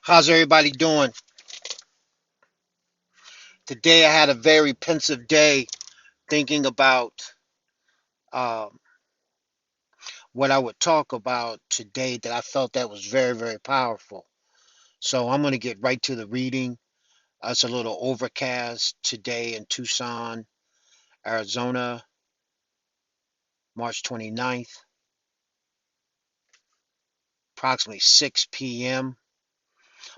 How's everybody doing? Today I had a very pensive day thinking about um, what I would talk about today that I felt that was very, very powerful. So I'm going to get right to the reading. It's a little overcast today in Tucson, Arizona, March 29th, approximately 6 p.m.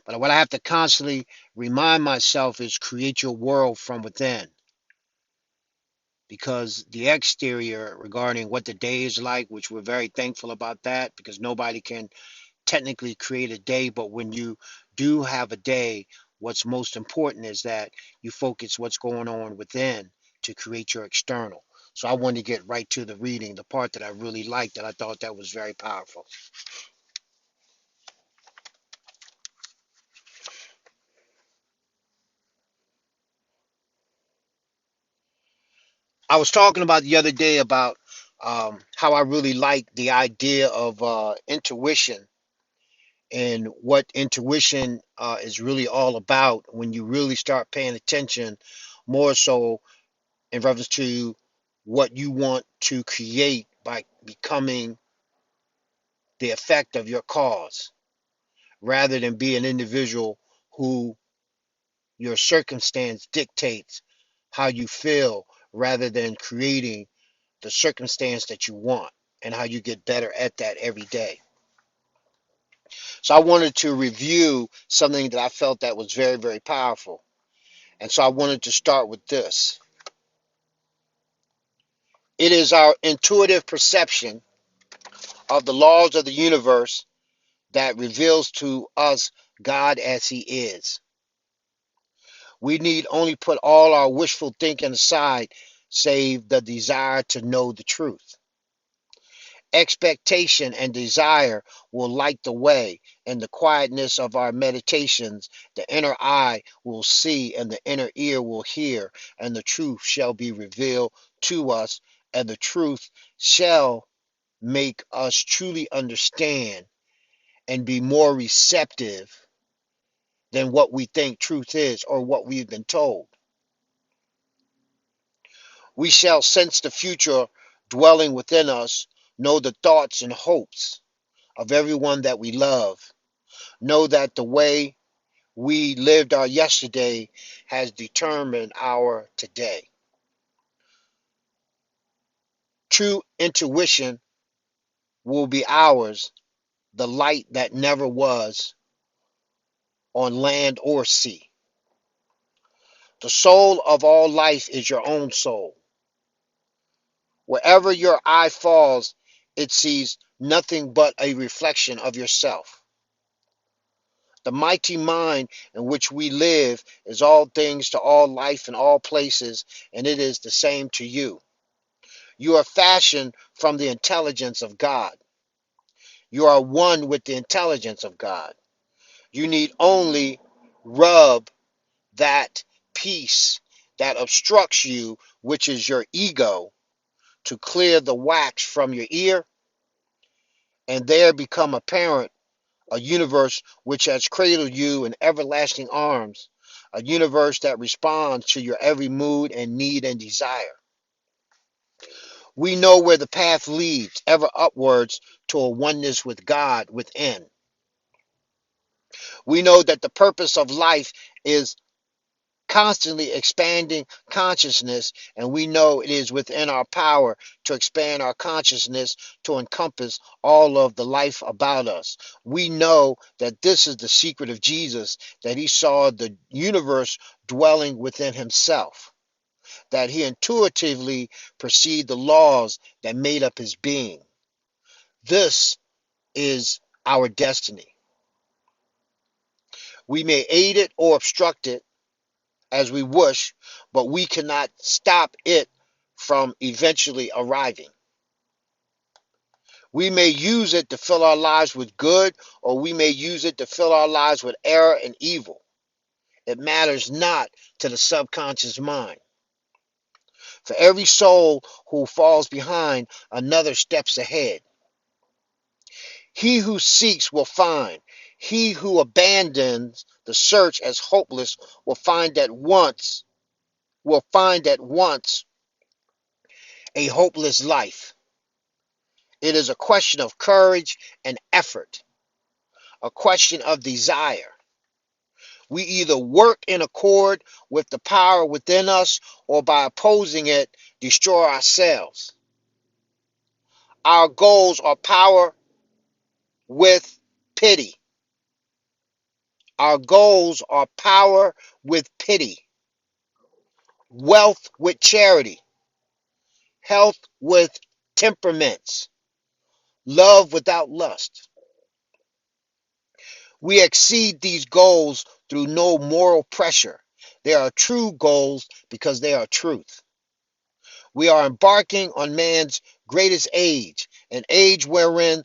But what I have to constantly remind myself is create your world from within. Because the exterior regarding what the day is like, which we're very thankful about that, because nobody can technically create a day, but when you do have a day, what's most important is that you focus what's going on within to create your external. So I wanted to get right to the reading, the part that I really liked, that I thought that was very powerful. I was talking about the other day about how I really like the idea of intuition and what intuition is really all about when you really start paying attention more so in reference to what you want to create by becoming the effect of your cause rather than be an individual who your circumstance dictates how you feel rather than creating the circumstance that you want and how you get better at that every day. So I wanted to review something that I felt that was very, very powerful. And so I wanted to start with this. It is our intuitive perception of the laws of the universe that reveals to us God as He is. We need only put all our wishful thinking aside, save the desire to know the truth. Expectation and desire will light the way. In the quietness of our meditations, the inner eye will see, and the inner ear will hear, and the truth shall be revealed to us, and the truth shall make us truly understand and be more receptive than what we think truth is or what we've been told. We shall sense the future dwelling within us, know the thoughts and hopes of everyone that we love, know that the way we lived our yesterday has determined our today. True intuition will be ours, the light that never was on land or sea. The soul of all life is your own soul. Wherever your eye falls, it sees nothing but a reflection of yourself. The mighty mind in which we live is all things to all life in all places, and it is the same to you. You are fashioned from the intelligence of God. You are one with the intelligence of God. You need only rub that piece that obstructs you, which is your ego, to clear the wax from your ear, and there become apparent a universe which has cradled you in everlasting arms, a universe that responds to your every mood and need and desire. We know where the path leads, ever upwards to a oneness with God within. We know that the purpose of life is constantly expanding consciousness, and we know it is within our power to expand our consciousness to encompass all of the life about us. We know that this is the secret of Jesus, that he saw the universe dwelling within himself, that he intuitively perceived the laws that made up his being. This is our destiny. We may aid it or obstruct it as we wish, but we cannot stop it from eventually arriving. We may use it to fill our lives with good, or we may use it to fill our lives with error and evil. It matters not to the subconscious mind. For every soul who falls behind, another steps ahead. He who seeks will find. He who abandons the search as hopeless will find at once a hopeless life. It is a question of courage and effort, a question of desire. We either work in accord with the power within us or by opposing it, destroy ourselves. Our goals are power with pity. Our goals are power with pity, wealth with charity, health with temperaments, love without lust. We exceed these goals through no moral pressure. They are true goals because they are truth. We are embarking on man's greatest age, an age wherein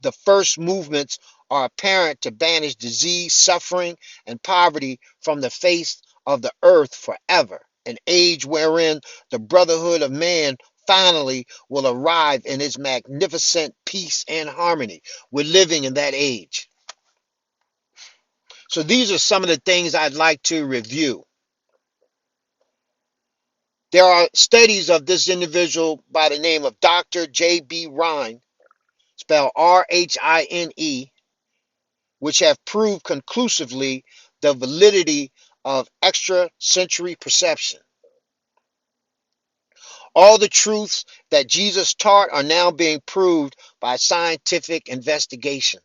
the first movements are apparent to banish disease, suffering, and poverty from the face of the earth forever, an age wherein the brotherhood of man finally will arrive in its magnificent peace and harmony. We're living in that age. So these are some of the things I'd like to review. There are studies of this individual by the name of Dr. J.B. Rhine, spelled Rhine, which have proved conclusively the validity of extrasensory perception. All the truths that Jesus taught are now being proved by scientific investigation.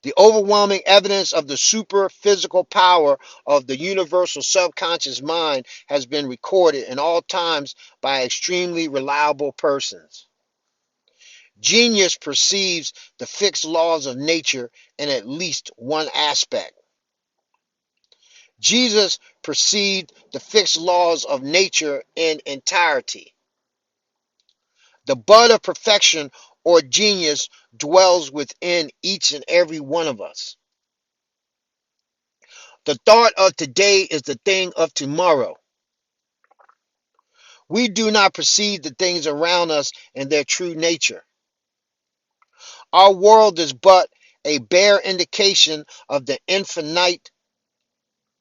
The overwhelming evidence of the super physical power of the universal subconscious mind has been recorded in all times by extremely reliable persons. Genius perceives the fixed laws of nature in at least one aspect. Jesus perceived the fixed laws of nature in entirety. The bud of perfection or genius dwells within each and every one of us. The thought of today is the thing of tomorrow. We do not perceive the things around us in their true nature. Our world is but a bare indication of the infinite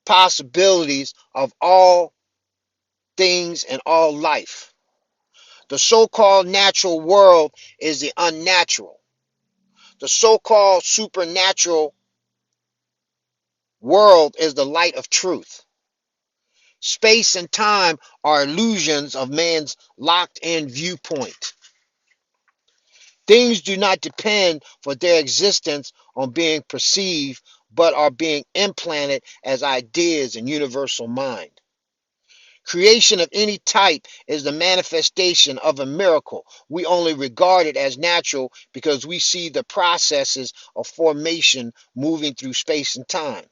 possibilities of all things and all life. The so-called natural world is the unnatural. The so-called supernatural world is the light of truth. Space and time are illusions of man's locked-in viewpoint. Things do not depend for their existence on being perceived, but are being implanted as ideas in universal mind. Creation of any type is the manifestation of a miracle. We only regard it as natural because we see the processes of formation moving through space and time.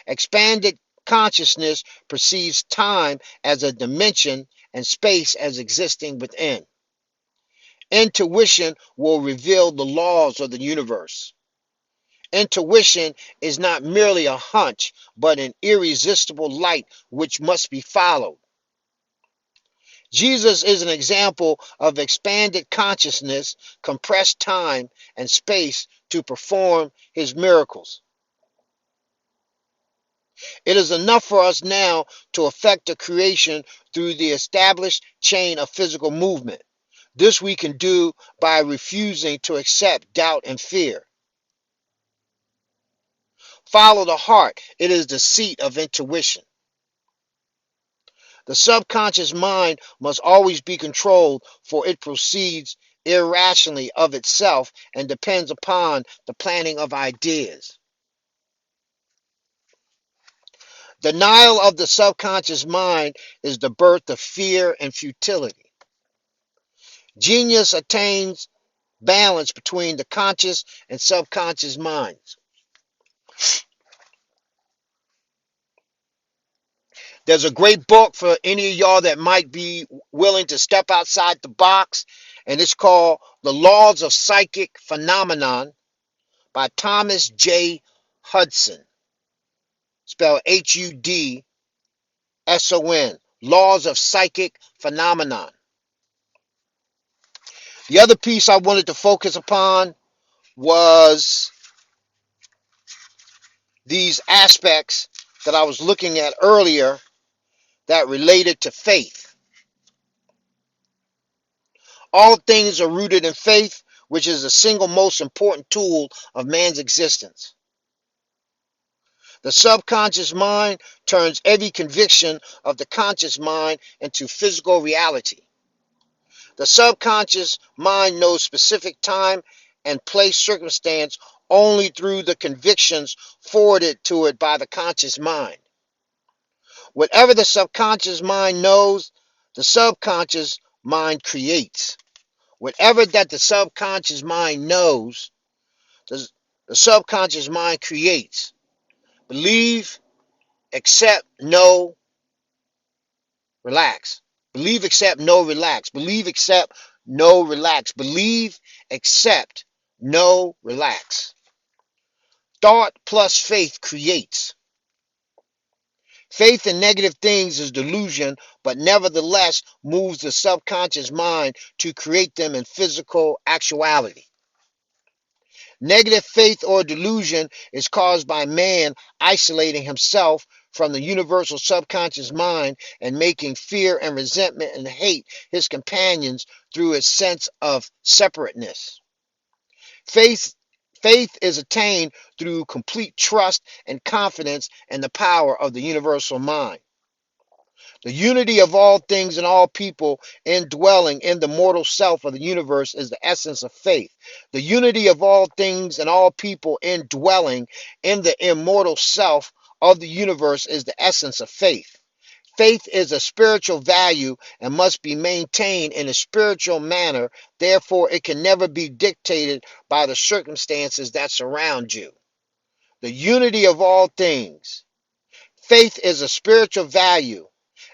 Expanded consciousness perceives time as a dimension and space as existing within. Intuition will reveal the laws of the universe. Intuition is not merely a hunch, but an irresistible light which must be followed. Jesus is an example of expanded consciousness, compressed time and space to perform his miracles. It is enough for us now to affect the creation through the established chain of physical movement. This we can do by refusing to accept doubt and fear. Follow the heart. It is the seat of intuition. The subconscious mind must always be controlled, for it proceeds irrationally of itself and depends upon the planning of ideas. Denial of the subconscious mind is the birth of fear and futility. Genius attains balance between the conscious and subconscious minds. There's a great book for any of y'all that might be willing to step outside the box, and it's called The Laws of Psychic Phenomenon by Thomas J. Hudson, spelled Hudson, Laws of Psychic Phenomenon. The other piece I wanted to focus upon was these aspects that I was looking at earlier that related to faith. All things are rooted in faith, which is the single most important tool of man's existence. The subconscious mind turns every conviction of the conscious mind into physical reality. The subconscious mind knows specific time and place circumstance only through the convictions forwarded to it by the conscious mind. Whatever the subconscious mind knows, the subconscious mind creates. Whatever that the subconscious mind knows, the, the subconscious mind creates. Believe, accept, know, relax. Believe, accept, know, relax. Believe, accept, know, relax. Believe, accept, know, relax. Thought plus faith creates. Faith in negative things is delusion, but nevertheless moves the subconscious mind to create them in physical actuality. Negative faith or delusion is caused by man isolating himself from the universal subconscious mind and making fear and resentment and hate his companions through his sense of separateness. Faith Faith is attained through complete trust and confidence in the power of the universal mind. The unity of all things and all people indwelling in the mortal self of the universe is the essence of faith. The unity of all things and all people indwelling in the immortal self of the universe is the essence of faith. Faith is a spiritual value and must be maintained in a spiritual manner. Therefore, it can never be dictated by the circumstances that surround you. The unity of all things. Faith is a spiritual value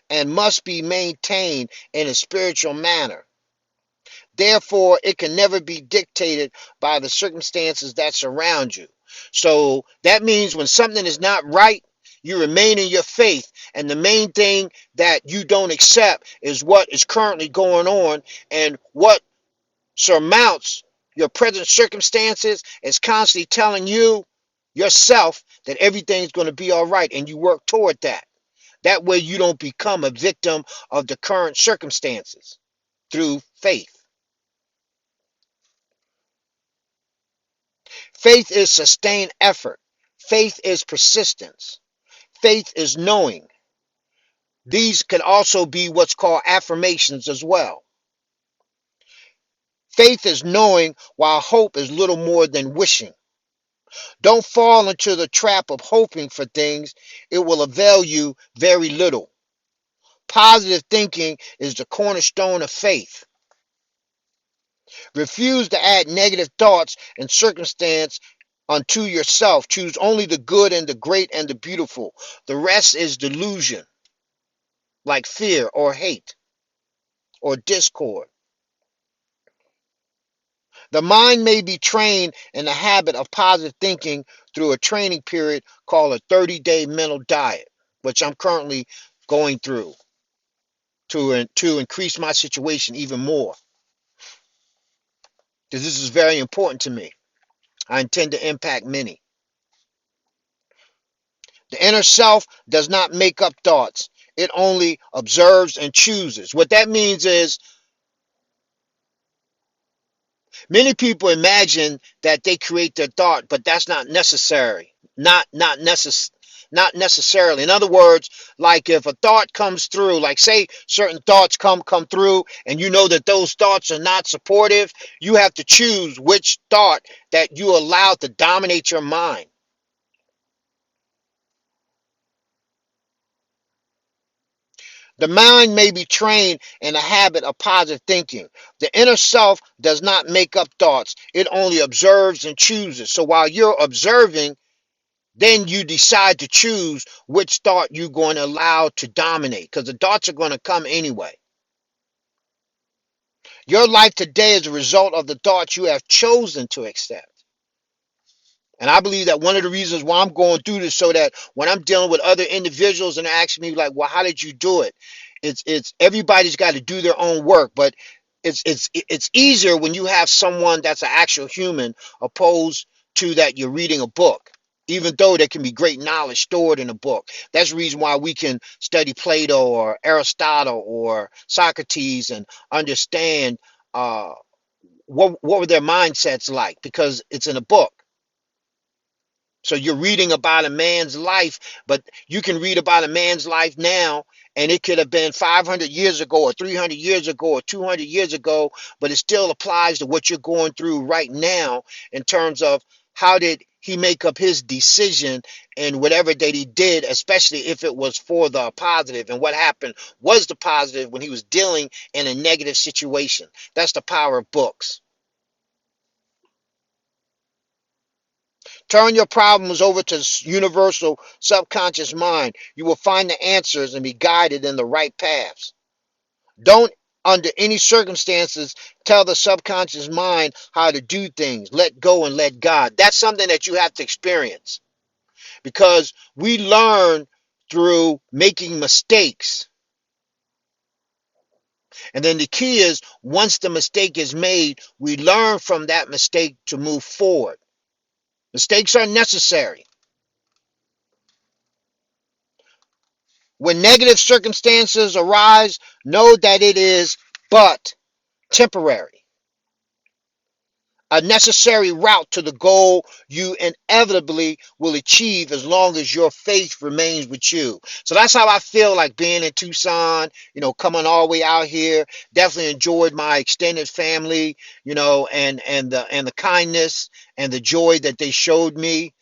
and must be maintained in a spiritual manner. Therefore, it can never be dictated by the circumstances that surround you. So that means when something is not right, you remain in your faith. And the main thing that you don't accept is what is currently going on, and what surmounts your present circumstances is constantly telling you yourself that everything's going to be all right, and you work toward that. That way you don't become a victim of the current circumstances through faith. Faith is sustained effort. Faith is persistence. Faith is knowing. These can also be what's called affirmations as well. Faith is knowing, while hope is little more than wishing. Don't fall into the trap of hoping for things. It will avail you very little. Positive thinking is the cornerstone of faith. Refuse to add negative thoughts and circumstance unto yourself. Choose only the good and the great and the beautiful. The rest is delusion, like fear or hate or discord. The mind may be trained in the habit of positive thinking through a training period called a 30-day mental diet, which I'm currently going through to increase my situation even more, because this is very important to me. I intend to impact many. The inner self does not make up thoughts. It only observes and chooses. What that means is many people imagine that they create their thought, but that's not necessary. Not necessarily. In other words, like if a thought comes through, like say certain thoughts come through, and you know that those thoughts are not supportive, you have to choose which thought that you allow to dominate your mind. The mind may be trained in a habit of positive thinking. The inner self does not make up thoughts. It only observes and chooses. So while you're observing, then you decide to choose which thought you're going to allow to dominate, because the thoughts are going to come anyway. Your life today is a result of the thoughts you have chosen to accept. And I believe that one of the reasons why I'm going through this, so that when I'm dealing with other individuals and they're asking me like, well, how did you do it? It's everybody's got to do their own work, but it's easier when you have someone that's an actual human, opposed to that you're reading a book. even though there can be great knowledge stored in a book. That's the reason why we can study Plato or Aristotle or Socrates and understand what were their mindsets like, because it's in a book. So you're reading about a man's life, but you can read about a man's life now, and it could have been 500 years ago, or 300 years ago, or 200 years ago, but it still applies to what you're going through right now in terms of how did he make up his decision and whatever that he did, especially if it was for the positive, and what happened was the positive when he was dealing in a negative situation. That's the power of books. Turn your problems over to the universal subconscious mind. You will find the answers and be guided in the right paths. Don't, under any circumstances, tell the subconscious mind how to do things. Let go and let God. That's something that you have to experience, because we learn through making mistakes. And then the key is, once the mistake is made, we learn from that mistake to move forward. Mistakes are necessary. When negative circumstances arise, know that it is but temporary, a necessary route to the goal you inevitably will achieve as long as your faith remains with you. So that's how I feel like being in Tucson, coming all the way out here. Definitely enjoyed my extended family, and the kindness and the joy that they showed me.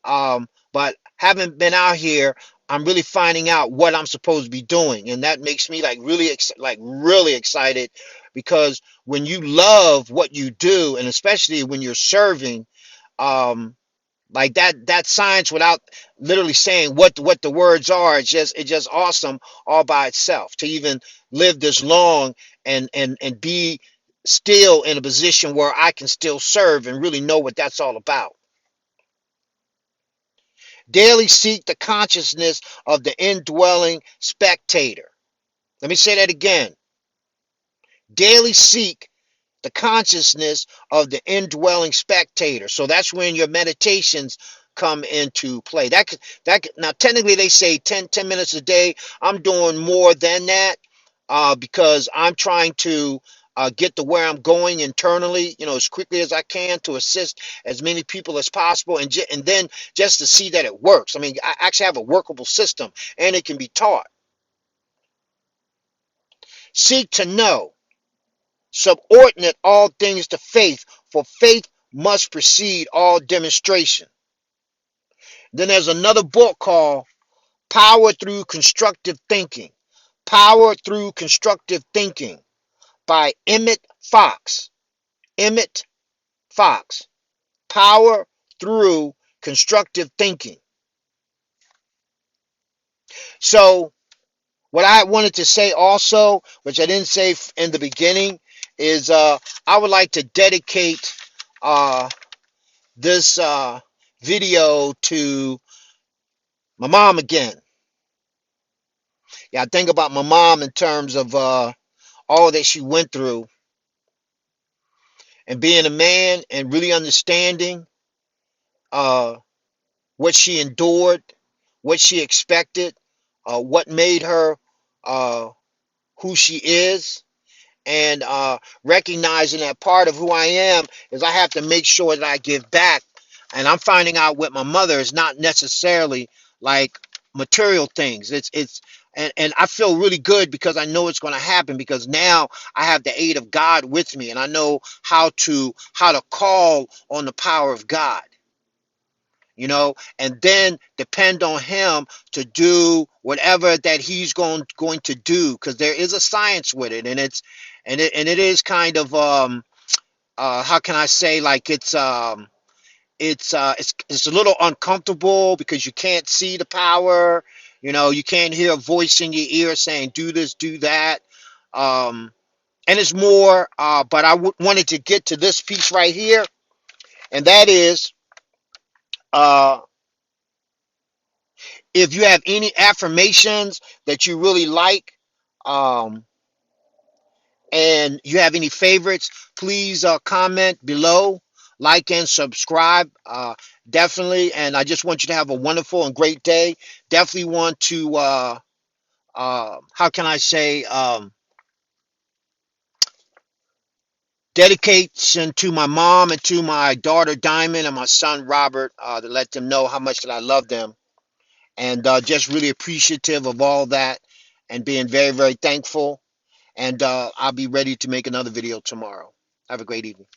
But having been out here, I'm really finding out what I'm supposed to be doing, and that makes me really excited, because when you love what you do, and especially when you're serving, um, like that science, without literally saying what the words are, it's just awesome all by itself to even live this long and be still in a position where I can still serve and really know what that's all about. Daily seek the consciousness of the indwelling spectator. Let me say that again. Daily seek the consciousness of the indwelling spectator. So that's when your meditations come into play. Now technically they say 10 minutes a day. I'm doing more than that, because I'm trying to get to where I'm going internally, as quickly as I can, to assist as many people as possible, and then just to see that it works. I mean, I actually have a workable system, and it can be taught. Seek to know. Subordinate all things to faith, for faith must precede all demonstration. Then there's another book called Power Through Constructive Thinking. Power Through Constructive Thinking by Emmett Fox. Emmett Fox. Power Through Constructive Thinking. So, what I wanted to say also, which I didn't say in the beginning, is I would like to dedicate uh, this video to my mom again. Yeah, I think about my mom in terms of all that she went through, and being a man and really understanding uh, what she endured, what she expected, what made her uh, who she is, and recognizing that part of who I am is I have to make sure that I give back. And I'm finding out with my mother is not necessarily like material things. And I feel really good because I know it's going to happen, because now I have the aid of God with me, and I know how to call on the power of God, and then depend on him to do whatever that he's going to do, because there is a science with it, and it is kind of how can I say, like it's a little uncomfortable because you can't see the power, you can't hear a voice in your ear saying do this, do that, um and it's more, but wanted to get to this piece right here, and that is, uh if you have any affirmations that you really like, um, and you have any favorites, please comment below. like and subscribe, definitely. And I just want you to have a wonderful and great day. Definitely want to, how can I say, dedication to my mom and to my daughter Diamond and my son Robert, to let them know how much that I love them, and just really appreciative of all that, and being very, very thankful. And I'll be ready to make another video tomorrow. Have a great evening.